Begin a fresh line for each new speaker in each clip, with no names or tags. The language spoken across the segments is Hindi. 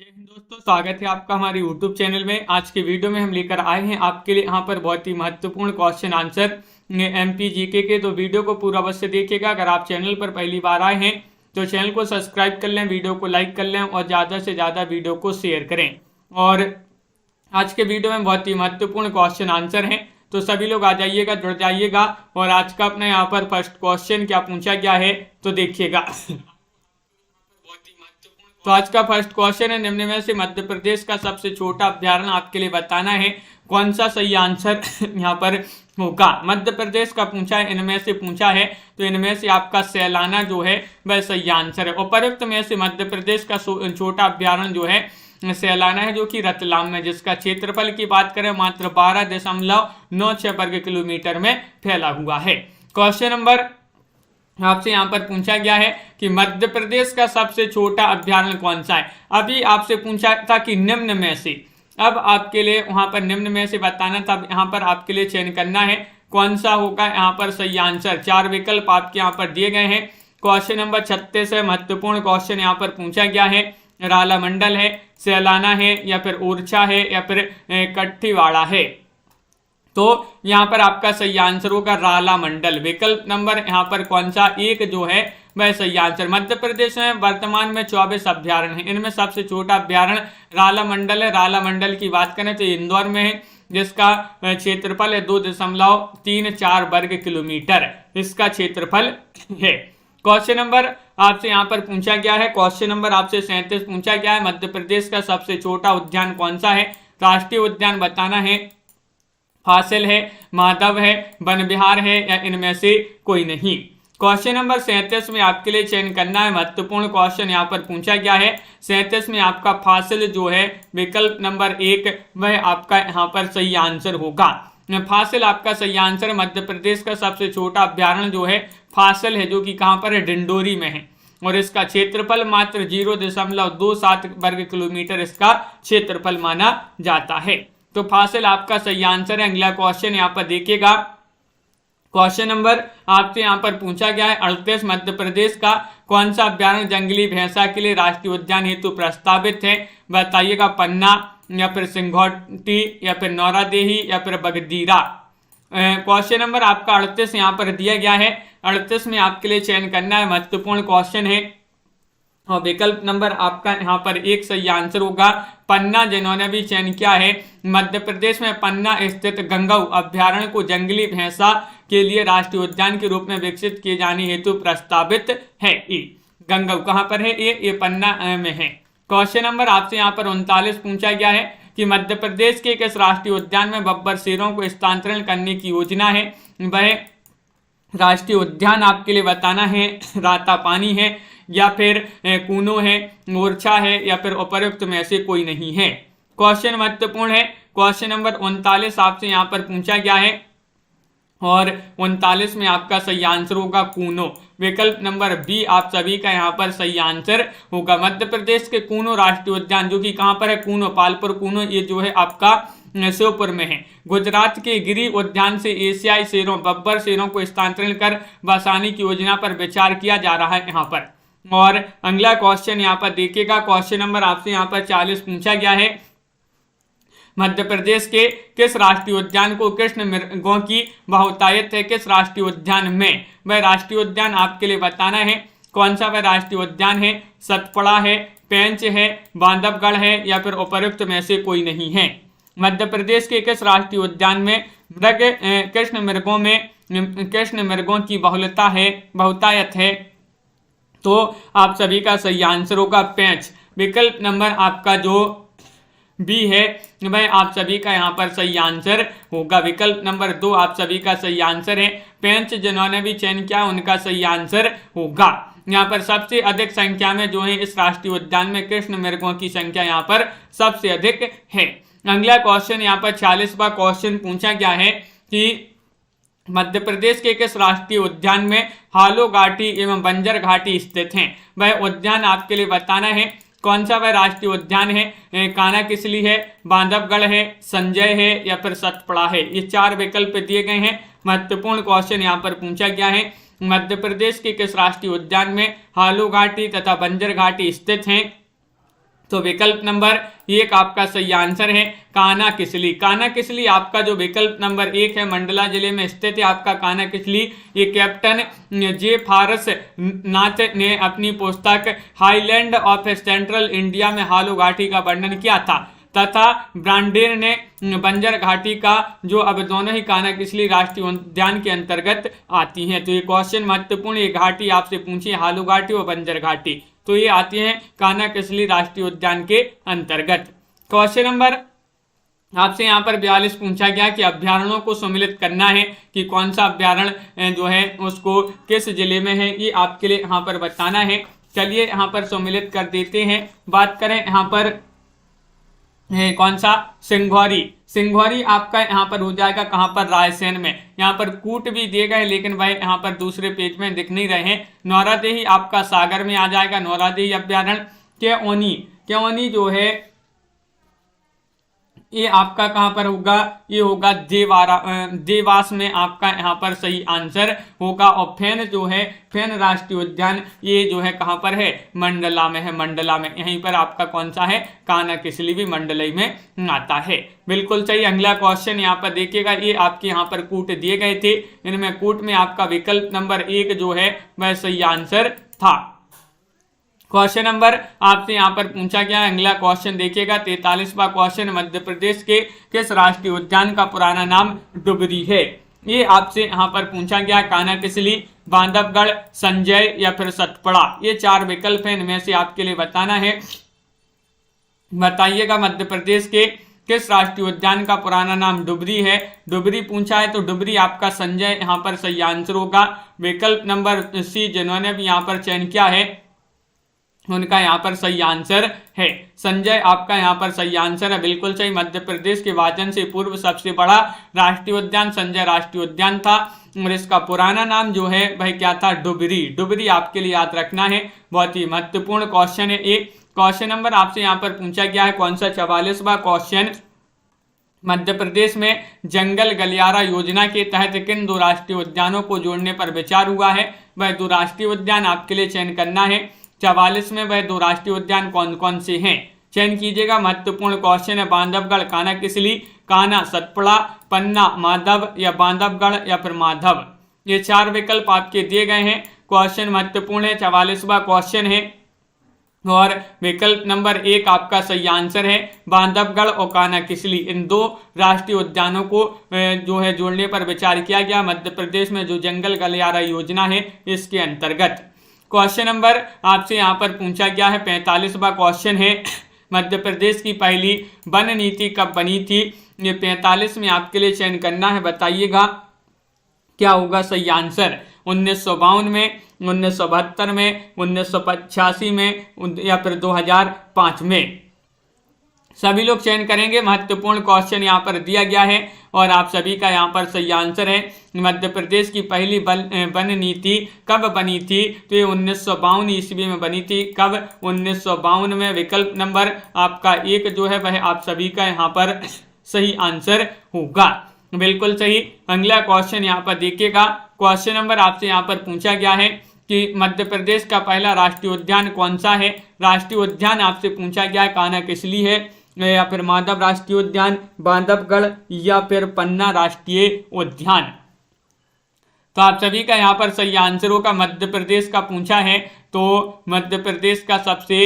जय हिंद दोस्तों, स्वागत है आपका हमारे YouTube चैनल में। आज के वीडियो में हम लेकर आए हैं आपके लिए यहाँ पर बहुत ही महत्वपूर्ण क्वेश्चन आंसर MP GK के। तो वीडियो को पूरा अवश्य देखिएगा। अगर आप चैनल पर पहली बार आए हैं तो चैनल को सब्सक्राइब कर लें, वीडियो को लाइक कर लें और ज़्यादा से ज़्यादा वीडियो को शेयर करें। और आज के वीडियो में बहुत ही महत्वपूर्ण क्वेश्चन आंसर हैं, तो सभी लोग आ जाइएगा, जुड़ जाइएगा। और आज का अपने यहाँ पर फर्स्ट क्वेश्चन क्या पूछा गया है तो देखिएगा। तो आज का फर्स्ट क्वेश्चन है, निम्न में से मध्य प्रदेश का सबसे छोटा अभ्यारण्य आपके लिए बताना है। कौन सा सही आंसर यहाँ पर होगा? मध्य प्रदेश का पूछा है, इनमें से पूछा है, तो इनमें से आपका सैलाना जो है वह सही आंसर है। उपरोक्त में से मध्य प्रदेश का छोटा अभ्यारण्य जो है सैलाना है, जो कि रतलाम में, जिसका क्षेत्रफल की बात करें मात्र 12.96 वर्ग किलोमीटर में फैला हुआ है। क्वेश्चन नंबर आपसे यहाँ पर पूछा गया है कि मध्य प्रदेश का सबसे छोटा अभ्यारण्य कौन सा है। अभी आपसे पूछा था कि निम्न में से, अब आपके लिए वहां पर निम्न में से बताना था। यहाँ पर आपके लिए चयन करना है कौन सा होगा यहाँ पर सही आंसर। 4 विकल्प आपके यहाँ पर दिए गए हैं। क्वेश्चन नंबर 36 है, महत्वपूर्ण क्वेश्चन यहाँ पर पूछा गया है। राला मंडल है, सैलाना है, या फिर ओरछा है, या फिर कट्ठीवाड़ा है। तो यहाँ पर आपका सही आंसर होगा राला मंडल। विकल्प नंबर यहाँ पर कौन सा एक जो है वह सही आंसर। मध्य प्रदेश में वर्तमान में 24 अभ्यारण्य हैं, इनमें सबसे छोटा अभ्यारण्य राला मंडल है। राला मंडल की बात करें तो इंदौर में है, जिसका क्षेत्रफल है 2.34 वर्ग किलोमीटर इसका क्षेत्रफल है। क्वेश्चन नंबर आपसे यहाँ पर पूछा गया है, क्वेश्चन नंबर आपसे 37 पूछा गया है, मध्य प्रदेश का सबसे छोटा उद्यान कौन सा है। राष्ट्रीय उद्यान बताना है, फासिल है, माधव है, वन विहार है, या इनमें से कोई नहीं। क्वेश्चन नंबर 37 में आपके लिए चयन करना है, महत्वपूर्ण क्वेश्चन यहाँ पर पूछा गया है। 37 में आपका फासिल जो है विकल्प नंबर 1 वह आपका यहाँ पर सही आंसर होगा। फासिल आपका सही आंसर। मध्य प्रदेश का सबसे छोटा अभ्यारण्य जो है फासिल है, जो कि कहाँ पर है, डिंडोरी में है, और इसका क्षेत्रफल मात्र 0.27 वर्ग किलोमीटर इसका क्षेत्रफल माना जाता है। तो फासिल आपका सही आंसर है। अगला क्वेश्चन यहाँ पर देखिएगा। क्वेश्चन नंबर आपसे यहाँ पर पूछा गया है, 38 मध्य प्रदेश का कौन सा अभ्यारण्य जंगली भैंसा के लिए राष्ट्रीय उद्यान हेतु प्रस्तावित है। बताइएगा, पन्ना, या फिर सिंघौटी, या फिर नौरादेही, या फिर बगदीरा। क्वेश्चन नंबर आपका 38 यहाँ पर दिया गया है। 38 में आपके लिए चयन करना है, महत्वपूर्ण क्वेश्चन है। और विकल्प नंबर आपका यहाँ पर एक सही आंसर होगा, पन्ना। जिन्होंने भी चयन किया है, मध्य प्रदेश में पन्ना स्थित गंगऊ अभ्यारण्य को जंगली भैंसा के लिए राष्ट्रीय उद्यान के रूप में विकसित किए जाने हेतु प्रस्तावित है। गंगऊ कहाँ पर है? ये पन्ना में है। क्वेश्चन नंबर आपसे यहाँ पर 39 पूछा गया है कि मध्य प्रदेश के किस राष्ट्रीय उद्यान में बब्बर शेरों को स्थानांतरण करने की योजना है। वह राष्ट्रीय उद्यान आपके लिए बताना है, रातापानी है, या फिर कूनो है, ओरछा है, या फिर उपरोक्त में से कोई नहीं है। क्वेश्चन महत्वपूर्ण है। क्वेश्चन नंबर 39 आपसे यहाँ पर पूछा गया है, और 39 में आपका सही आंसर होगा कूनो। विकल्प नंबर बी आप सभी का यहाँ पर सही आंसर होगा। मध्य प्रदेश के कूनो राष्ट्रीय उद्यान, जो कि कहाँ पर है, कूनो, पालपुर कूनो, ये जो है आपका श्योपुर में है। गुजरात के गिरी उद्यान से एशियाई शेरों, बब्बर शेरों को स्थानांतरण कर बसाने की योजना पर विचार किया जा रहा है यहाँ पर। और अगला क्वेश्चन यहाँ पर देखिएगा। क्वेश्चन नंबर आपसे यहाँ पर 40 पूछा गया है, मध्य प्रदेश के किस राष्ट्रीय उद्यान को कृष्ण मृगों की बहुतायत है। किस राष्ट्रीय उद्यान में? वह राष्ट्रीय उद्यान आपके लिए बताना है कौन सा वह राष्ट्रीय उद्यान है। सतपड़ा है, पेंच है, बांधवगढ़ है, या फिर उपरोक्त में से कोई नहीं है। मध्य प्रदेश के किस राष्ट्रीय उद्यान में कृष्ण मृगों की बहुतायत है। तो आप सभी का सही आंसर होगा पेंच। विकल्प नंबर आपका जो बी है वह आप सभी का यहाँ पर सही आंसर होगा। विकल्प नंबर 2 आप सभी का सही आंसर है। पेंच जिन्होंने भी चयन किया उनका सही आंसर होगा। यहाँ पर सबसे अधिक संख्या में जो है इस राष्ट्रीय उद्यान में कृष्ण मृगों की संख्या यहाँ पर सबसे अधिक है। अगला क्वेश्चन यहाँ पर 40वां क्वेश्चन पूछा गया है कि मध्य प्रदेश के किस राष्ट्रीय उद्यान में हालो घाटी एवं बंजर घाटी स्थित हैं। वह उद्यान आपके लिए बताना है कौन सा वह राष्ट्रीय उद्यान है। कानाकिसली है, बांधवगढ़ है, संजय है, या फिर सतपड़ा है। ये 4 विकल्प दिए गए हैं। महत्वपूर्ण क्वेश्चन यहाँ पर पूछा गया है, मध्य प्रदेश के किस राष्ट्रीय उद्यान में हालो घाटी तथा बंजर घाटी स्थित हैं। तो विकल्प नंबर 1 आपका सही आंसर है कान्हा किसली। कान्हा किसली आपका जो विकल्प नंबर 1 है मंडला जिले में स्थित है आपका कान्हा किसली। ये कैप्टन जे फॉरेस्ट नाथ ने अपनी पुस्तक हाईलैंड ऑफ सेंट्रल इंडिया में हालू घाटी का वर्णन किया था तथा ब्रांडेर ने बंजर घाटी का, जो अब दोनों ही कान्हा किसली राष्ट्रीय उद्यान के अंतर्गत आती हैं। तो ये क्वेश्चन महत्वपूर्ण, ये घाटी आपसे पूछी हालू घाटी और बंजर घाटी, तो ये आती हैं कान्हा किसली राष्ट्रीय उद्यान के अंतर्गत। क्वेश्चन नंबर आपसे यहाँ पर 42 पूछा गया कि अभ्यारण्यों को सम्मिलित करना है कि कौन सा अभ्यारण्य जो है उसको किस जिले में है, ये आपके लिए यहाँ पर बताना है। चलिए यहाँ पर सम्मिलित कर देते हैं। बात करें यहाँ पर कौन सा, सिंघौरी। सिंघौरी आपका यहाँ पर हो जाएगा कहाँ पर, रायसेन में। यहाँ पर कूट भी दिए गए लेकिन भाई यहाँ पर दूसरे पेज में दिख नहीं रहे हैं। नौरादेही आपका सागर में आ जाएगा, नौरादेही अभ्यारण्य। केओनी जो है ये आपका कहाँ पर होगा, ये होगा देवास में आपका यहाँ पर सही आंसर होगा। और फेन जो है, फेन राष्ट्रीय उद्यान, ये जो है कहाँ पर है, मंडला में है, मंडला में। यहीं पर आपका कौन सा है, कान्हा किसली भी मंडलई में आता है। बिल्कुल सही। अगला क्वेश्चन यहाँ पर देखिएगा, ये आपके यहाँ पर कूट दिए गए थे, इनमें कूट में आपका विकल्प नंबर 1 जो है वह सही आंसर था। क्वेश्चन नंबर आपसे यहाँ पर पूछा गया अगला क्वेश्चन देखिएगा 43वां क्वेश्चन, मध्य प्रदेश के किस राष्ट्रीय उद्यान का पुराना नाम डुबरी है। ये आपसे यहाँ पर पूछा गया कान्हा किसली, बांधवगढ़, संजय या फिर सतपड़ा। ये 4 विकल्प हैं, इनमें से आपके लिए बताना है। बताइएगा मध्य प्रदेश के किस राष्ट्रीय उद्यान का पुराना नाम डुबरी है। डुबरी पूछा है तो डुबरी आपका संजय यहाँ पर सही आंसर होगा। विकल्प नंबर सी जिन्होंने भी यहाँ पर चयन किया है उनका यहाँ पर सही आंसर है संजय, आपका यहाँ पर सही आंसर है। बिल्कुल सही। मध्य प्रदेश के विभाजन से पूर्व सबसे बड़ा राष्ट्रीय उद्यान संजय राष्ट्रीय उद्यान था और इसका पुराना नाम जो है भाई क्या था, डुबरी। डुबरी आपके लिए याद रखना है, बहुत ही महत्वपूर्ण क्वेश्चन है। एक क्वेश्चन नंबर आपसे यहाँ पर पूछा गया है कौन सा, 44वां क्वेश्चन, मध्य प्रदेश में जंगल गलियारा योजना के तहत किन 2 राष्ट्रीय उद्यानों को जोड़ने पर विचार हुआ है। वह 2 राष्ट्रीय उद्यान आपके लिए चयन करना है। 44 में वह 2 राष्ट्रीय उद्यान कौन कौन से हैं, चयन कीजिएगा। महत्वपूर्ण क्वेश्चन है। बांधवगढ़ कान्हा किसली, कान्हा सतपड़ा, पन्ना माधव या बांधवगढ़ या फिर माधव। ये 4 विकल्प आपके दिए गए हैं। क्वेश्चन महत्वपूर्ण है, 44वां क्वेश्चन है और विकल्प नंबर 1 आपका सही आंसर है। बांधवगढ़ और कान्हा किसली, इन 2 राष्ट्रीय उद्यानों को जो है जोड़ने पर विचार किया गया मध्य प्रदेश में जो जंगल गलियारा योजना है इसके अंतर्गत। क्वेश्चन नंबर आपसे यहाँ पर पूछा गया है 45वां क्वेश्चन है, मध्य प्रदेश की पहली वन नीति कब बनी थी। ये 45 में आपके लिए चयन करना है। बताइएगा क्या होगा सही आंसर, 1952 में, 1972 में, 1985 में या फिर 2005 में। सभी लोग चयन करेंगे। महत्वपूर्ण क्वेश्चन यहाँ पर दिया गया है और आप सभी का यहाँ पर सही आंसर है। मध्य प्रदेश की पहली वन नीति कब बनी थी, तो ये 1952 ईस्वी में बनी थी। कब, 1952 में। विकल्प नंबर आपका 1 जो है वह आप सभी का यहाँ पर सही आंसर होगा। बिल्कुल सही। अगला क्वेश्चन यहाँ पर देखिएगा। क्वेश्चन नंबर आपसे यहाँ पर पूछा गया है कि मध्य प्रदेश का पहला राष्ट्रीय उद्यान कौन सा है। राष्ट्रीय उद्यान आपसे पूछा गया है कान्हा किसली है या फिर माधव राष्ट्रीय उद्यान, बांधवगढ़ या फिर पन्ना राष्ट्रीय उद्यान। तो आप सभी का यहाँ पर सही आंसर होगा। मध्य प्रदेश का पूछा है तो मध्य प्रदेश का सबसे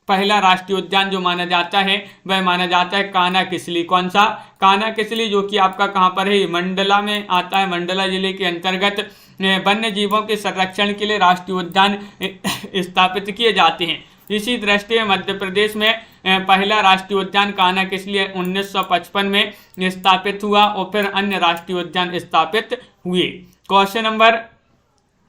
पहला राष्ट्रीय उद्यान जो माना जाता है वह माना जाता है कान्हा किसली। कौन सा, कान्हा किसली, जो कि आपका कहाँ पर है, मंडला में आता है। मंडला जिले के अंतर्गत वन्य जीवों के संरक्षण के लिए राष्ट्रीय उद्यान स्थापित किए जाते हैं। इसी दृष्टि में मध्य प्रदेश में पहला राष्ट्रीय उद्यान कान्हा किसली 1955 में स्थापित हुआ और फिर अन्य राष्ट्रीय उद्यान स्थापित हुए। क्वेश्चन नंबर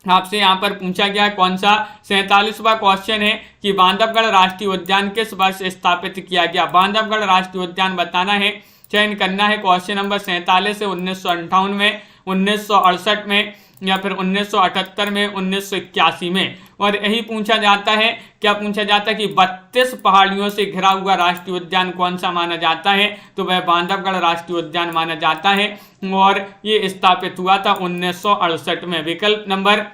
आपसे यहाँ पर पूछा गया कौन सा, 47वां क्वेश्चन है कि बांधवगढ़ राष्ट्रीय उद्यान किस वर्ष स्थापित किया गया। बांधवगढ़ राष्ट्रीय उद्यान बताना है, चयन करना है। क्वेश्चन नंबर 47 से 1958 में, 1968 में या फिर 1978 में, 1981 में। और यही पूछा जाता है, क्या पूछा जाता है कि 32 पहाड़ियों से घिरा हुआ राष्ट्रीय उद्यान कौन सा माना जाता है, तो वह बांधवगढ़ राष्ट्रीय उद्यान माना जाता है और ये स्थापित हुआ था 1968 में। विकल्प नंबर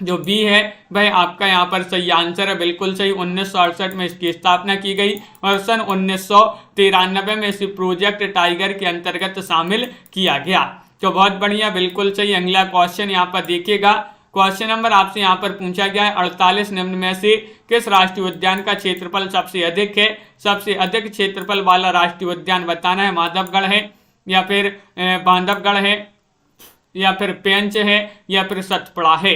जो बी है वह आपका यहाँ पर सही आंसर है, बिल्कुल सही। 1968 में इसकी स्थापना की गई और सन 1993 में इसी प्रोजेक्ट टाइगर के अंतर्गत शामिल किया गया। तो बहुत बढ़िया, बिल्कुल सही। अगला क्वेश्चन यहाँ पर देखिएगा। क्वेश्चन नंबर आपसे यहाँ पर पूछा गया है 48 निम्न में से किस राष्ट्रीय उद्यान का क्षेत्रफल सबसे अधिक है? सबसे अधिक क्षेत्रफल वाला राष्ट्रीय उद्यान बताना है। माधवगढ़ है, या फिर बांधवगढ़ है, या फिर पेंच है, या फिर सतपुड़ा है।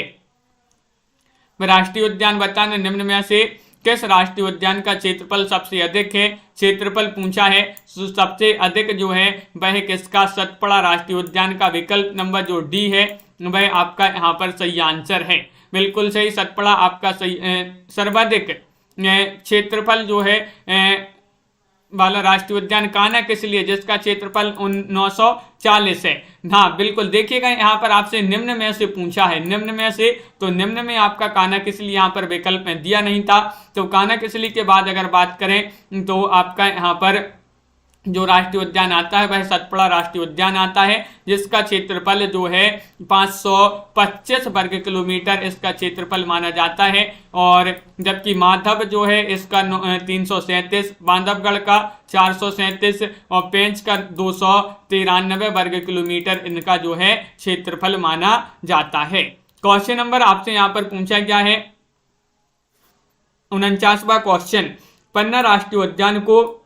राष्ट्रीय उद्यान बताना, निम्न में से किस राष्ट्रीय उद्यान का क्षेत्रफल सबसे अधिक है? क्षेत्रफल पूछा है, सबसे अधिक जो है वह किसका? सतपुड़ा राष्ट्रीय उद्यान का। विकल्प नंबर जो डी है वह आपका यहाँ पर सही आंसर है, बिल्कुल सही। सतपुड़ा आपका सही सर्वाधिक क्षेत्रफल जो है वाला राष्ट्रीय उद्यान कान्हा किस लिए, जिसका क्षेत्रफल 940 है। हाँ बिल्कुल, देखिएगा यहाँ पर आपसे निम्न में से पूछा है, निम्न में से, तो निम्न में आपका कान्हा किसली यहाँ पर विकल्प में दिया नहीं था। तो कान्हा किसली के बाद अगर बात करें तो आपका यहाँ पर जो राष्ट्रीय उद्यान आता है वह सतपुड़ा राष्ट्रीय उद्यान आता है, जिसका क्षेत्रफल जो है 525 वर्ग किलोमीटर इसका क्षेत्रफल माना जाता है। और जबकि माधव जो है इसका 337, बांधवगढ़ का 437 और पेंच का 293 वर्ग किलोमीटर इनका जो है क्षेत्रफल माना जाता है। क्वेश्चन नंबर आपसे यहाँ पर पूछा गया है 49वां क्वेश्चन, पन्ना राष्ट्रीय उद्यान को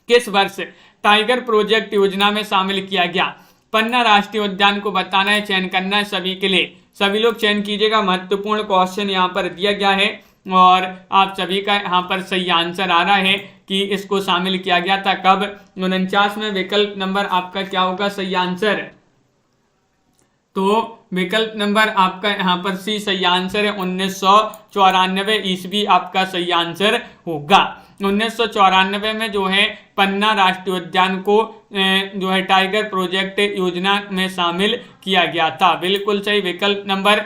किस वर्ष टाइगर प्रोजेक्ट योजना में शामिल किया गया? पन्ना राष्ट्रीय उद्यान को बताना है, चयन करना है सभी के लिए। सभी लोग चयन कीजिएगा, महत्वपूर्ण क्वेश्चन यहाँ पर दिया गया है और आप सभी का यहाँ पर सही आंसर आ रहा है कि इसको शामिल किया गया था कब? 49 में। विकल्प नंबर आपका क्या होगा सही आंसर? तो विकल्प नंबर आपका यहाँ पर सी सही आंसर है, 1994 ईस्वी आपका सही आंसर होगा। 1994 में जो है पन्ना राष्ट्रीय उद्यान को जो है टाइगर प्रोजेक्ट योजना में शामिल किया गया था, बिल्कुल सही। विकल्प नंबर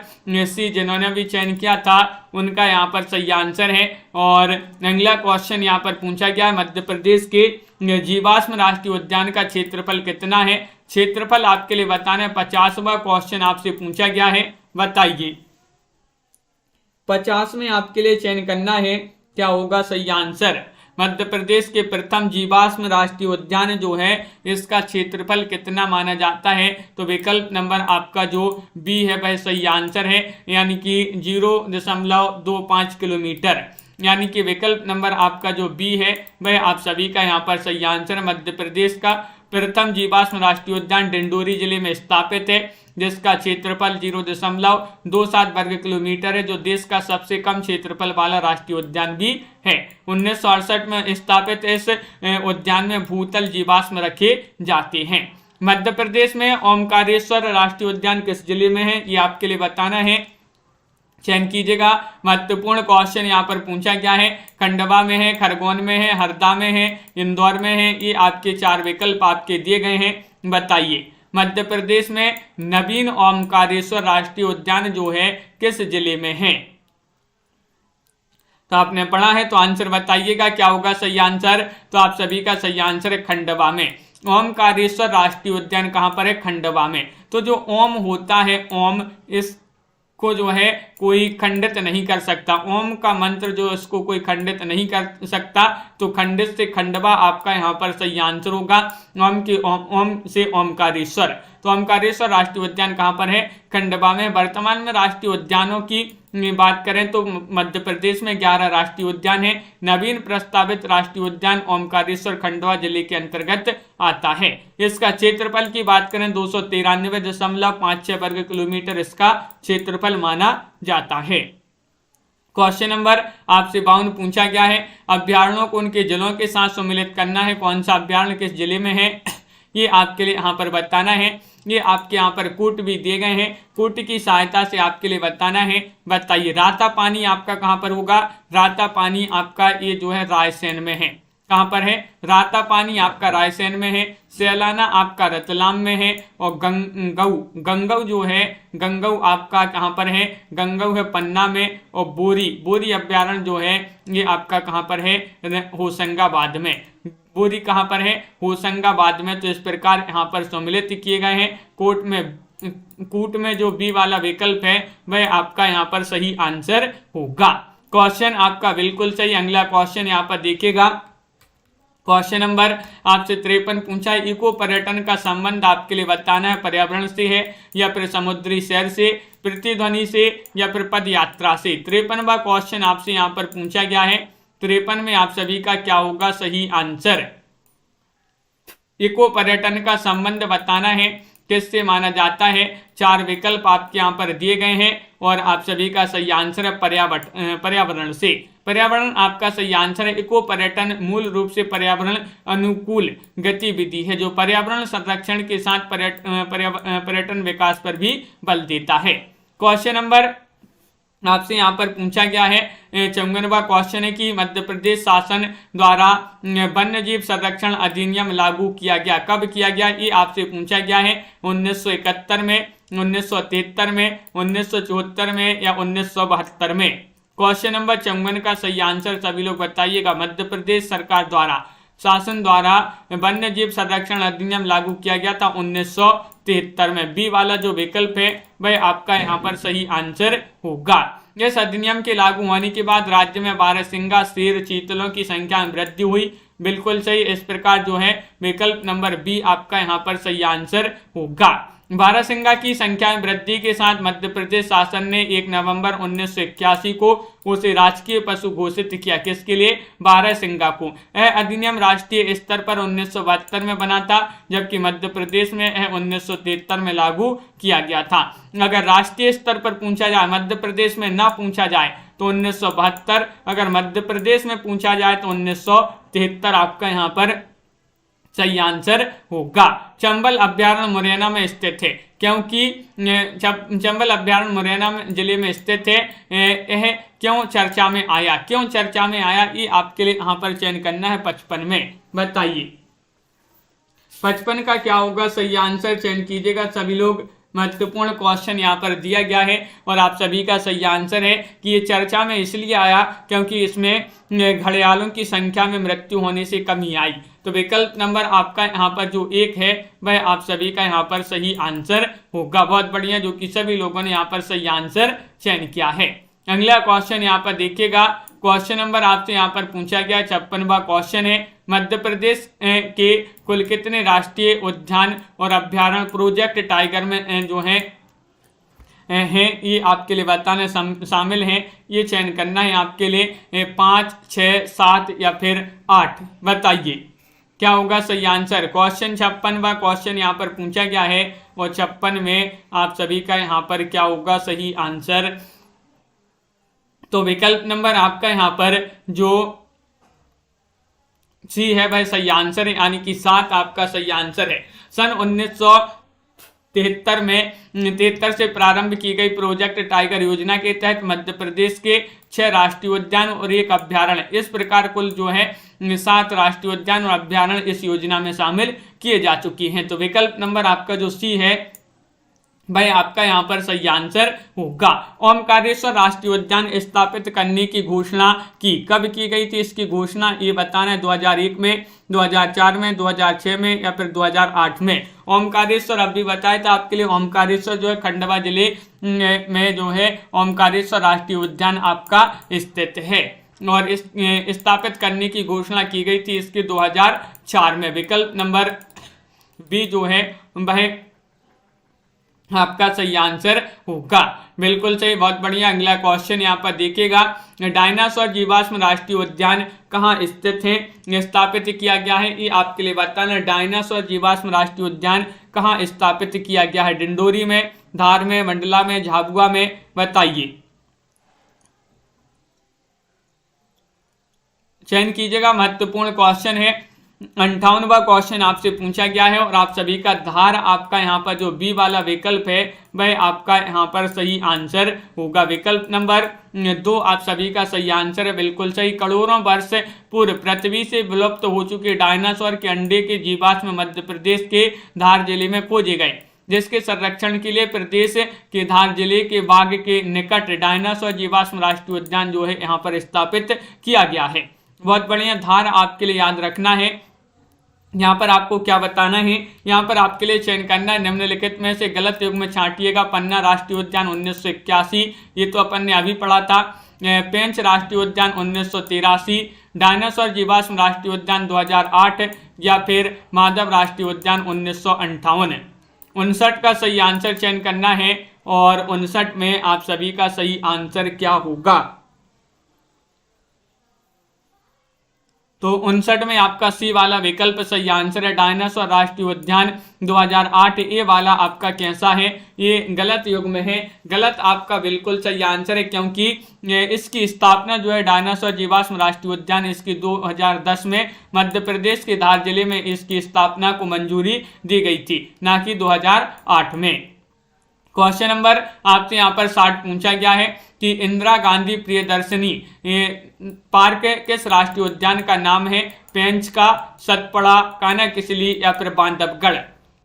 सी जिन्होंने भी चयन किया था उनका यहाँ पर सही आंसर है। और अगला क्वेश्चन यहाँ पर पूछा गया है, मध्य प्रदेश के जीवाश्म राष्ट्रीय उद्यान का क्षेत्रफल कितना है? क्षेत्रफल आपके लिए बताना है। 50वां क्वेश्चन आपसे पूछा गया है, बताइए। 50 में आपके लिए चयन करना है, क्या होगा सही आंसर? मध्य प्रदेश के प्रथम जीवाश्म राष्ट्रीय उद्यान जो है इसका क्षेत्रफल कितना माना जाता है? तो विकल्प नंबर आपका जो बी है वह सही आंसर है, यानी कि 0.25 किलोमीटर, यानी कि विकल्प नंबर आपका जो बी है वह आप सभी का यहाँ पर सही आंसर है। मध्य प्रदेश का प्रथम जीवाश्म राष्ट्रीय उद्यान डिंडोरी जिले में स्थापित है, जिसका क्षेत्रफल 0.27 वर्ग किलोमीटर है, जो देश का सबसे कम क्षेत्रफल वाला राष्ट्रीय उद्यान भी है। 1968 में स्थापित इस उद्यान में भूतल जीवाश्म रखे जाते हैं। मध्य प्रदेश में ओमकारेश्वर राष्ट्रीय उद्यान किस जिले में है? ये आपके लिए बताना है, चयन कीजिएगा। महत्वपूर्ण क्वेश्चन यहाँ पर पूछा गया है, खंडवा में है, खरगोन में है, हरदा में है, इंदौर में है। ये आपके 4 विकल्प आपके दिए गए हैं, बताइए। मध्य प्रदेश में नवीन ओमकारेश्वर राष्ट्रीय उद्यान जो है किस जिले में है? तो आपने पढ़ा है तो आंसर बताइएगा, क्या होगा सही आंसर? तो आप सभी का सही आंसर है खंडवा में। ओमकारेश्वर राष्ट्रीय उद्यान कहाँ पर है? खंडवा में। तो जो ओम होता है, ओम इस को जो है कोई खंडित नहीं कर सकता, ओम का मंत्र जो इसको कोई खंडित नहीं कर सकता, तो खंडित से खंडवा आपका यहाँ पर सही आंसर होगा। ओम की ओम से ओमकारेश्वर, तो ओमकारेश्वर राष्ट्रीय उद्यान कहाँ पर है? खंडवा में। वर्तमान में राष्ट्रीय उद्यानों की बात करें तो मध्य प्रदेश में 11 राष्ट्रीय उद्यान है। नवीन प्रस्तावित राष्ट्रीय उद्यान ओमकारेश्वर खंडवा जिले के अंतर्गत आता है। इसका क्षेत्रफल की बात करें 293.56 वर्ग किलोमीटर इसका क्षेत्रफल माना जाता है। क्वेश्चन नंबर आपसे 52 पूछा गया है, अभ्यारण्यों को उनके जिलों के साथ सम्मिलित करना है, कौन सा अभ्यारण्य किस जिले में है? ये आपके लिए यहाँ पर बताना है। ये आपके यहाँ पर कूट भी दिए गए हैं, कूट की सहायता से आपके लिए बताना है, बताइए। राता पानी आपका कहाँ पर होगा? राता पानी आपका ये जो है रायसेन में है। कहाँ पर है? राता पानी आपका रायसेन में है। सैलाना आपका रतलाम में है। और गंगऊ जो है, गंगऊ आपका कहाँ पर है? गंगऊ है पन्ना में। और बोरी अभ्यारण्य जो है ये आपका कहाँ पर है? होशंगाबाद में। बोरी कहाँ पर है? होशंगाबाद में। तो इस प्रकार यहाँ पर सम्मिलित किए गए हैं। कोर्ट में कूट में जो बी वाला विकल्प है वह आपका यहाँ पर सही आंसर होगा। क्वेश्चन आपका बिल्कुल सही। अगला क्वेश्चन यहाँ पर देखिएगा, क्वेश्चन नंबर आपसे 53 पूछा है, इको पर्यटन का संबंध आपके लिए बताना है पर्यावरण से है या फिर समुद्री सैर से, प्रतिध्वनि से या फिर पद यात्रा से। 53वां क्वेश्चन आपसे यहाँ पर पूछा गया है। 53 में आप सभी का क्या होगा सही आंसर। इको पर्यटन का संबंध बताना है, किससे माना जाता है। 4 विकल्प आपके यहाँ पर दिए गए हैं और आप सभी का सही आंसर है पर्यावरण से। पर्यावरण आपका सही आंसर है। इको पर्यटन मूल रूप से पर्यावरण अनुकूल गतिविधि है जो पर्यावरण संरक्षण के साथ पर्यटन विकास पर भी बल देता है। क्वेश्चन नंबर आपसे यहाँ पर पूछा गया है 54वां क्वेश्चन है कि मध्य प्रदेश शासन द्वारा वन्यजीव संरक्षण अधिनियम लागू किया गया, कब किया गया, ये आपसे पूछा गया है। 1971 में, 1973 में, 1974 में या 1972 में। क्वेश्चन नंबर 54 का सही आंसर सभी लोग बताइएगा। मध्य प्रदेश सरकार द्वारा शासन द्वारा वन्यजीव संरक्षण अधिनियम लागू किया गया था 1973 में। बी वाला जो विकल्प है वह आपका यहाँ पर सही आंसर होगा। इस अधिनियम के लागू होने के बाद राज्य में बारहसिंगा शेर चीतलों की संख्या में वृद्धि हुई। बिल्कुल सही। इस प्रकार जो है विकल्प नंबर बी आपका यहाँ पर सही आंसर होगा। बारहसिंगा की संख्या में वृद्धि के साथ मध्य प्रदेश शासन ने 1 नवंबर 1981 को उसे राजकीय पशु घोषित किया। किसके लिए? बारहसिंगा को। यह अधिनियम राष्ट्रीय स्तर पर 1972 में बना था, जबकि मध्य प्रदेश में यह 1973 में लागू किया गया था। अगर राष्ट्रीय स्तर पर पूछा जाए, मध्य प्रदेश में ना पूछा जाए तो 1972, अगर मध्य प्रदेश में पूछा जाए तो 1973 आपका यहाँ पर सही आंसर होगा। चंबल अभ्यारण्य मुरैना में स्थित है, क्योंकि चंबल अभ्यारण्य मुरैना जिले में स्थित है। यह क्यों चर्चा में आया, क्यों चर्चा में आया, ये आपके लिए यहाँ पर चयन करना है 55 में। बताइए 55 का क्या होगा सही आंसर, चयन कीजिएगा सभी लोग। महत्वपूर्ण क्वेश्चन यहाँ पर दिया गया है और आप सभी का सही आंसर है कि ये चर्चा में इसलिए आया क्योंकि इसमें घड़ियालों की संख्या में मृत्यु होने से कमी आई। तो विकल्प नंबर आपका यहाँ पर जो 1 है वह आप सभी का यहाँ पर सही आंसर होगा। बहुत बढ़िया, जो कि सभी लोगों ने यहाँ पर सही आंसर चयन किया है। अगला क्वेश्चन यहाँ पर देखिएगा, क्वेश्चन नंबर आपसे यहाँ पर पूछा गया 56वां क्वेश्चन है, मध्य प्रदेश के कुल कितने राष्ट्रीय उद्यान और अभ्यारण्य प्रोजेक्ट टाइगर में जो है हैं, ये आपके लिए बताने शामिल हैं। ये चयन करना है आपके लिए 5, 6, 7 या फिर 8। बताइए क्या होगा सही आंसर। क्वेश्चन 56वां क्वेश्चन यहाँ पर पूछा गया है और 56 में आप सभी का यहाँ पर क्या होगा सही आंसर। तो विकल्प नंबर आपका यहाँ पर जो सी है वह सही आंसर है, यानी कि 7 आपका सही आंसर है। सन 1973 से प्रारंभ की गई प्रोजेक्ट टाइगर योजना के तहत मध्य प्रदेश के 6 राष्ट्रीय उद्यान और 1 अभ्यारण्य, इस प्रकार कुल जो है 7 राष्ट्रीय उद्यान और अभ्यारण्य इस योजना में शामिल किए जा चुके हैं। तो विकल्प नंबर आपका जो सी है भाई आपका यहाँ पर सही आंसर होगा। ओमकारेश्वर राष्ट्रीय उद्यान स्थापित करने की घोषणा की, कब की गई थी इसकी घोषणा, ये बताना है 2001 में, 2004 में, 2006 में या फिर 2008 में। ओमकारेश्वर अभी बताया था आपके लिए, ओमकारेश्वर जो है खंडवा जिले में जो है ओमकारेश्वर राष्ट्रीय उद्यान आपका स्थित है और इस स्थापित करने की घोषणा की गई थी इसके 2004 में। विकल्प नंबर बी जो है वह आपका सही आंसर होगा। बिल्कुल सही, बहुत बढ़िया। अगला क्वेश्चन यहाँ पर देखिएगा, डायनासोर जीवाश्म राष्ट्रीय उद्यान कहाँ स्थित है, स्थापित किया गया है, ये आपके लिए बताना। डायनासोर जीवाश्म राष्ट्रीय उद्यान कहाँ स्थापित किया गया है, डिंडोरी में, धार में, मंडला में, झाबुआ में। बताइए चयन कीजिएगा, महत्वपूर्ण क्वेश्चन है। 58वां क्वेश्चन आपसे पूछा गया है और आप सभी का धार आपका यहाँ पर जो बी वाला विकल्प है वह आपका यहाँ पर सही आंसर होगा। विकल्प नंबर 2 आप सभी का सही आंसर है, बिल्कुल सही। करोड़ों वर्ष पूर्व पृथ्वी से विलुप्त हो चुके डायनासोर के अंडे के जीवाश्म मध्य प्रदेश के धार जिले में खोजे गए, जिसके संरक्षण के लिए प्रदेश के धार जिले के बाग के निकट डायनासोर जीवाश्म राष्ट्रीय उद्यान जो है यहाँ पर स्थापित किया गया है। बहुत बढ़िया, धार आपके लिए याद रखना है। यहाँ पर आपको क्या बताना है, यहाँ पर आपके लिए चयन करना है निम्नलिखित में से गलत युग्म छांटिएगा। पन्ना राष्ट्रीय उद्यान 1981, ये तो अपन ने अभी पढ़ा था। पेंच राष्ट्रीय उद्यान 1983, डायनासोर जीवाश्म राष्ट्रीय उद्यान 2008, या फिर माधव राष्ट्रीय उद्यान 1958। 59 का सही आंसर चयन करना है और 59 में आप सभी का सही आंसर क्या होगा? तो 59 में आपका सी वाला विकल्प सही आंसर है, डायनासोर राष्ट्रीय उद्यान 2008। ए वाला आपका कैसा है? ये गलत युग्म है। गलत आपका बिल्कुल सही आंसर है, क्योंकि इसकी स्थापना जो है डायनासोर जीवाश्म राष्ट्रीय उद्यान इसकी 2010 में मध्य प्रदेश के धार जिले में इसकी स्थापना को मंजूरी दी गई थी, ना कि 2008 में। क्वेश्चन नंबर आपसे यहाँ पर 60 पूछा गया है कि इंदिरा गांधी प्रियदर्शनी पार्क किस राष्ट्रीय उद्यान का नाम है? पेंच का, सतपड़ा, कानाकिसली, या फिर बांधवगढ़।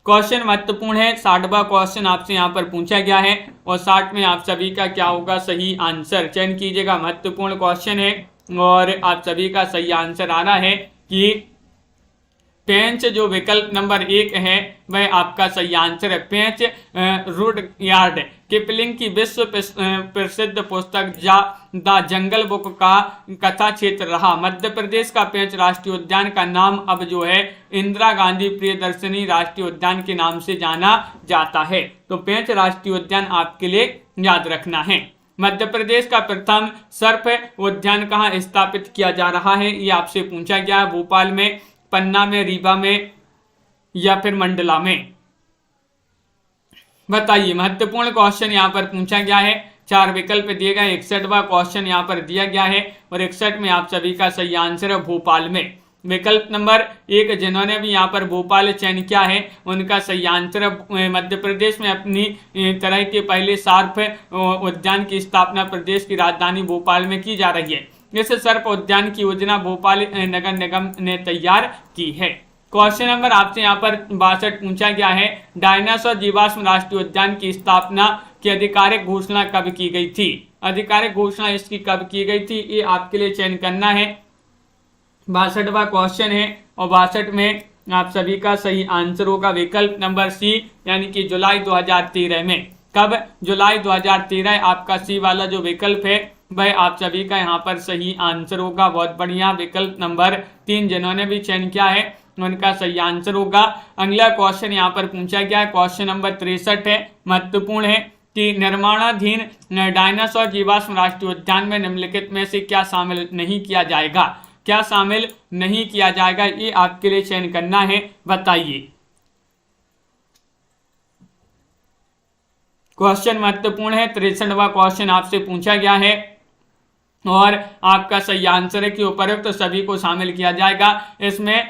क्वेश्चन महत्वपूर्ण है। 60वां क्वेश्चन आपसे यहाँ पर पूछा गया है और 60 में आप सभी का क्या होगा सही आंसर? चयन कीजिएगा, महत्वपूर्ण क्वेश्चन है और आप सभी का सही आंसर आ रहा है कि पेंच जो विकल्प नंबर 1 है वह आपका सही आंसर है। पेंच रुडयार्ड किपलिंग की विश्व प्रसिद्ध पुस्तक द जंगल बुक का कथा क्षेत्र रहा। मध्य प्रदेश का पेंच राष्ट्रीय उद्यान का नाम अब जो है इंदिरा गांधी प्रियदर्शनी राष्ट्रीय उद्यान के नाम से जाना जाता है। तो पेंच राष्ट्रीय उद्यान आपके लिए याद रखना है। मध्य प्रदेश का प्रथम सर्प उद्यान कहाँ स्थापित किया जा रहा है? ये आपसे पूछा गया है। भोपाल में, पन्ना में, रीवा में, या फिर मंडला में? बताइए। महत्वपूर्ण क्वेश्चन यहाँ पर पूछा गया है। 4 विकल्प दिए गए। 61वां क्वेश्चन यहाँ पर दिया गया है और 61 में आप सभी का सही आंसर है भोपाल में। विकल्प नंबर 1 जिन्होंने भी यहाँ पर भोपाल चयन किया है उनका सही आंसर है। मध्य प्रदेश में अपनी तरह के पहले सर्प उद्यान की स्थापना प्रदेश की राजधानी भोपाल में की जा रही है। इस सर्प उद्यान की योजना भोपाल नगर निगम ने तैयार की है। क्वेश्चन नंबर आपसे यहाँ पर 62 पूछा गया है। डायनासोर जीवाश्म राष्ट्रीय उद्यान की स्थापना की आधिकारिक घोषणा कब की गई थी? आधिकारिक घोषणा इसकी कब की गई थी? ये आपके लिए चयन करना है। 62वां क्वेश्चन है और 62 में आप सभी का सही आंसर होगा विकल्प नंबर सी, यानी कि जुलाई 2013 में। कब? जुलाई 2013 आपका सी वाला जो विकल्प है वह आप सभी का यहाँ पर सही आंसर होगा। बहुत बढ़िया। विकल्प नंबर 3 जिन्होंने भी चयन किया है उनका सही आंसर होगा। अगला क्वेश्चन यहाँ पर पूछा गया है। क्वेश्चन नंबर 63 है, महत्वपूर्ण है कि निर्माणाधीन डायनासोर जीवाश्म राष्ट्रीय उद्यान में निम्नलिखित में से क्या शामिल नहीं किया जाएगा? क्या शामिल नहीं किया जाएगा? ये आपके लिए चयन करना है। बताइए। क्वेश्चन महत्वपूर्ण है। 63वां क्वेश्चन आपसे पूछा गया है और आपका सही आंसर है कि उपरोक्त सभी को शामिल किया जाएगा। इसमें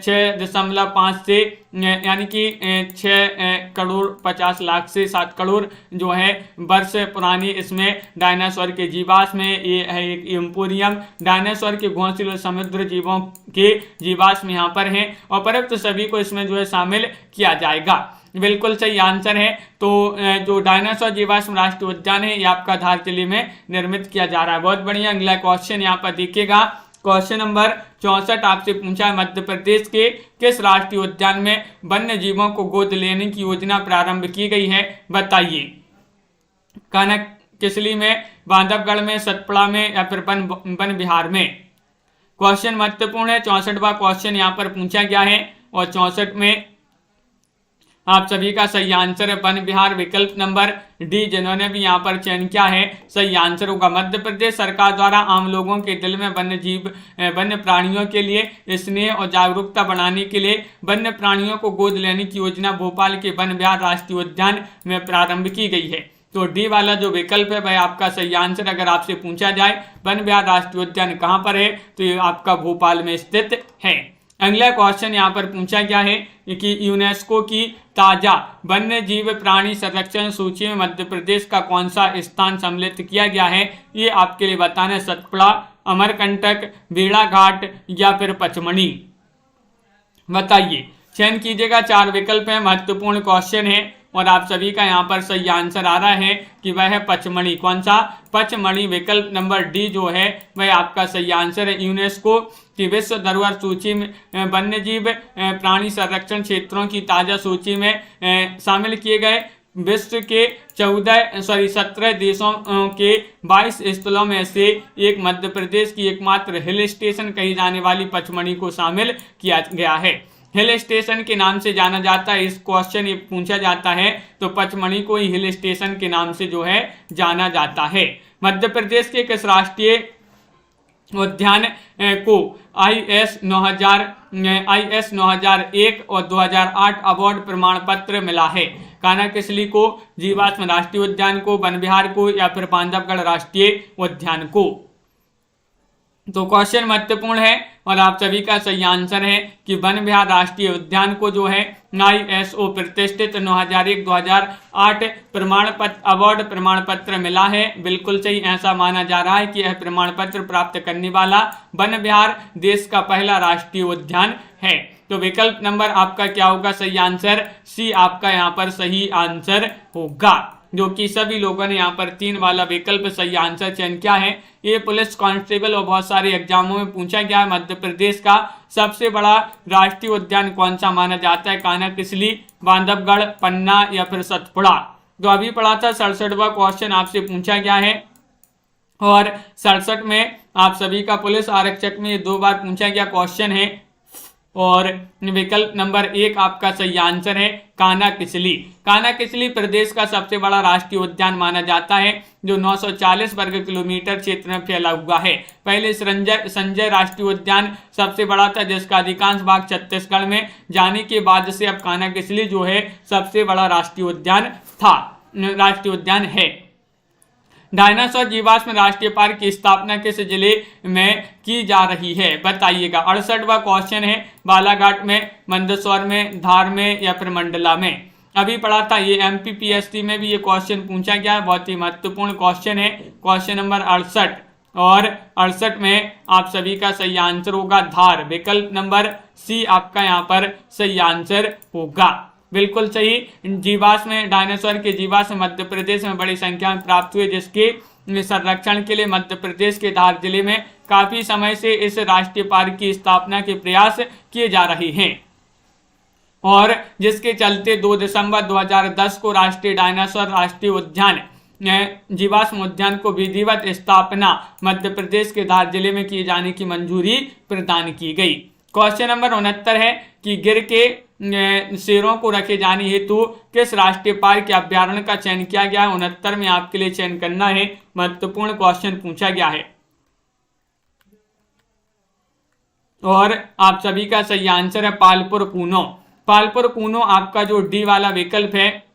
6.5 से यानी कि 6 करोड़ 50 लाख से 7 करोड़ जो है वर्ष पुरानी इसमें डायनासोर के जीवाश्म में ये है एक एम्पोरियम। डायनासोर के घोंसले और समुद्र जीवों के जीवाश्म यहाँ पर हैं। उपरोक्त सभी को इसमें जो है शामिल किया जाएगा। बिल्कुल सही आंसर है। तो जो डायनासोर जीवाश्म राष्ट्रीय उद्यान है ये आपका धार जिले में निर्मित किया जा रहा है। बहुत बढ़िया। अगला क्वेश्चन यहाँ पर देखिएगा। क्वेश्चन नंबर 64 आपसे पूछा है, मध्य प्रदेश के किस राष्ट्रीय उद्यान में वन्य जीवों को गोद लेने की योजना प्रारंभ की गई है? बताइए। कानाकिसली में, बांधवगढ़ में, सतपड़ा में, या फिर वन विहार में? क्वेश्चन महत्वपूर्ण है। 64वां क्वेश्चन यहाँ पर पूछा गया है और 64 में आप सभी का सही आंसर है वन विहार। विकल्प नंबर डी जिन्होंने भी यहाँ पर चयन किया है सही आंसर होगा। मध्य प्रदेश सरकार द्वारा आम लोगों के दिल में वन्य प्राणियों के लिए स्नेह और जागरूकता बढ़ाने के लिए वन्य प्राणियों को गोद लेने की योजना भोपाल के वन विहार राष्ट्रीय उद्यान में प्रारंभ की गई है। तो डी वाला जो विकल्प है वह आपका सही आंसर। अगर आपसे पूछा जाए वन विहार राष्ट्रीय उद्यान कहाँ पर है तो ये आपका भोपाल में स्थित है। अगला क्वेश्चन यहाँ पर पूछा गया है कि यूनेस्को की ताजा वन्य जीव प्राणी संरक्षण सूची में मध्य प्रदेश का कौन सा स्थान सम्मिलित किया गया है? ये आपके लिए बताना है। सतपड़ा, अमरकंटक, भेड़ाघाट, या फिर पचमढ़ी? बताइए। चयन कीजिएगा। 4 विकल्प है। महत्वपूर्ण क्वेश्चन है और आप सभी का यहाँ पर सही आंसर आ रहा है कि वह है पचमढ़ी। कौन सा? पचमढ़ी। विकल्प नंबर डी जो है वह आपका सही आंसर है। यूनेस्को की विश्व धरोहर सूची में वन्यजीव प्राणी संरक्षण क्षेत्रों की ताजा सूची में शामिल किए गए विश्व के 17 देशों के 22 स्थलों में से एक मध्य प्रदेश की एकमात्र हिल स्टेशन कही जाने वाली पचमढ़ी को शामिल किया गया है। हिल स्टेशन के नाम से जाना जाता है। इस क्वेश्चन ये पूछा जाता है तो पचमढ़ी को ही हिल स्टेशन के नाम से जो है जाना जाता है। मध्य प्रदेश के किस राष्ट्रीय उद्यान को IS 9001 और 2008 अवार्ड प्रमाण पत्र मिला है? कान्हा-किसली को, जीवाश्म राष्ट्रीय उद्यान को, वन विहार को या फिर बांधवगढ़ राष्ट्रीय उद्यान को? तो क्वेश्चन महत्वपूर्ण है और आप सभी का सही आंसर है कि वन विहार राष्ट्रीय उद्यान को जो है ISO प्रतिष्ठित 2001-2008 अवार्ड प्रमाण पत्र मिला है। बिल्कुल सही। ऐसा माना जा रहा है कि यह प्रमाण पत्र प्राप्त करने वाला वन विहार देश का पहला राष्ट्रीय उद्यान है। तो विकल्प नंबर आपका क्या होगा? सही आंसर सी आपका यहाँ पर सही आंसर होगा, जो कि सभी लोगों ने यहाँ पर 3 वाला विकल्प सही आंसर चयन किया है। ये पुलिस कांस्टेबल और बहुत सारे एग्जामों में पूछा गया है। मध्य प्रदेश का सबसे बड़ा राष्ट्रीय उद्यान कौन सा माना जाता है? कान्हा-किसली, बांधवगढ़, पन्ना या फिर सतपुड़ा? तो अभी पढ़ा था 67वां क्वेश्चन आपसे पूछा गया है और 67 में आप सभी का पुलिस आरक्षक में 2 बार पूछा गया क्वेश्चन है और विकल्प नंबर 1 आपका सही आंसर है कान्हा-किसली। कान्हा-किसली प्रदेश का सबसे बड़ा राष्ट्रीय उद्यान माना जाता है, जो 940 वर्ग किलोमीटर क्षेत्र में फैला हुआ है। पहले संजय राष्ट्रीय उद्यान सबसे बड़ा था, जिसका अधिकांश भाग छत्तीसगढ़ में जाने के बाद से अब कान्हा-किसली जो है सबसे बड़ा राष्ट्रीय उद्यान है। डायनासोर जीवाश्म राष्ट्रीय पार्क की स्थापना किस जिले में की जा रही है? बताइएगा। 68वां क्वेश्चन है। बालाघाट में, मंदसौर में, धार में या फिर मंडला में? अभी पढ़ा था ये MPPSC में भी ये क्वेश्चन पूछा गया है। बहुत ही महत्वपूर्ण क्वेश्चन है, क्वेश्चन नंबर 68 और 68 में आप सभी का सही आंसर होगा धार। विकल्प नंबर सी आपका यहाँ पर सही आंसर होगा। बिल्कुल सही। जीवाश्म डायनासोर के जीवाश्म मध्य प्रदेश में बड़ी संख्या में प्राप्त हुए, जिसके संरक्षण के लिए मध्य प्रदेश के धार जिले में काफी समय से इस राष्ट्रीय पार्क की स्थापना के प्रयास किए जा रहे हैं और जिसके चलते 2 दिसंबर 2010 को राष्ट्रीय डायनासोर राष्ट्रीय उद्यान जीवाश्म उद्यान को विधिवत स्थापना मध्य प्रदेश के धार जिले में किए जाने की मंजूरी प्रदान की गई। क्वेश्चन नंबर 69 है कि गिर के शेरों को रखे जाने हेतु किस राष्ट्रीय पार्क या अभ्यारण्य का चयन किया गया है? 69 में आपके लिए चयन करना है। महत्वपूर्ण क्वेश्चन पूछा गया है और आप सभी का सही आंसर है पालपुर कूनो। पालपुर कूनो आपका जो डी वाला विकल्प है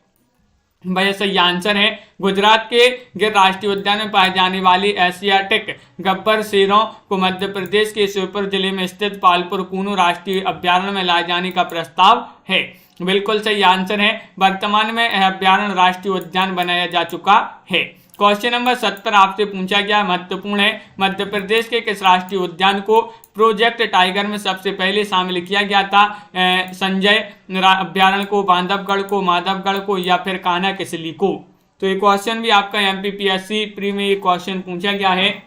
वह सही आंसर है। गुजरात के गिर राष्ट्रीय उद्यान में पाए जाने वाली एशियाटिक गब्बर शेरों को मध्य प्रदेश के श्योपुर जिले में स्थित पालपुर कूनो राष्ट्रीय अभ्यारण्य में लाए जाने का प्रस्ताव है। बिल्कुल सही आंसर है। वर्तमान में यह अभ्यारण्य राष्ट्रीय उद्यान बनाया जा चुका है। क्वेश्चन नंबर 70 आपसे पूछा गया, महत्वपूर्ण है। मध्य प्रदेश के किस राष्ट्रीय उद्यान को प्रोजेक्ट टाइगर में सबसे पहले शामिल किया गया था? संजय अभ्यारण्य को, बांधवगढ़ को, माधवगढ़ को या फिर कान्हा-किसली को? तो ये क्वेश्चन भी आपका MPPSC प्री में ये क्वेश्चन पूछा गया है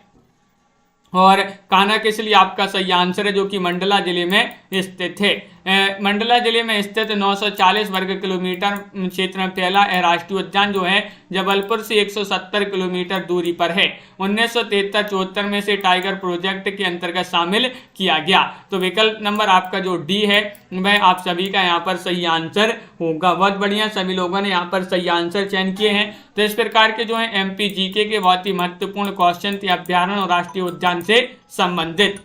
और कान्हा-किसली आपका सही आंसर है, जो कि मंडला जिले में स्थित है। मंडला जिले में स्थित 940 वर्ग किलोमीटर क्षेत्र में फैला यह राष्ट्रीय उद्यान जो है जबलपुर से 170 किलोमीटर दूरी पर है। 1973-74 में से टाइगर प्रोजेक्ट के अंतर्गत शामिल किया गया। तो विकल्प नंबर आपका जो डी है वह आप सभी का यहाँ पर सही आंसर होगा। बहुत बढ़िया, सभी लोगों ने यहाँ पर सही आंसर चयन किए हैं। तो इस प्रकार के जो है MPGK के बहुत ही महत्वपूर्ण क्वेश्चन थे अभ्यारण्य और राष्ट्रीय उद्यान से संबंधित।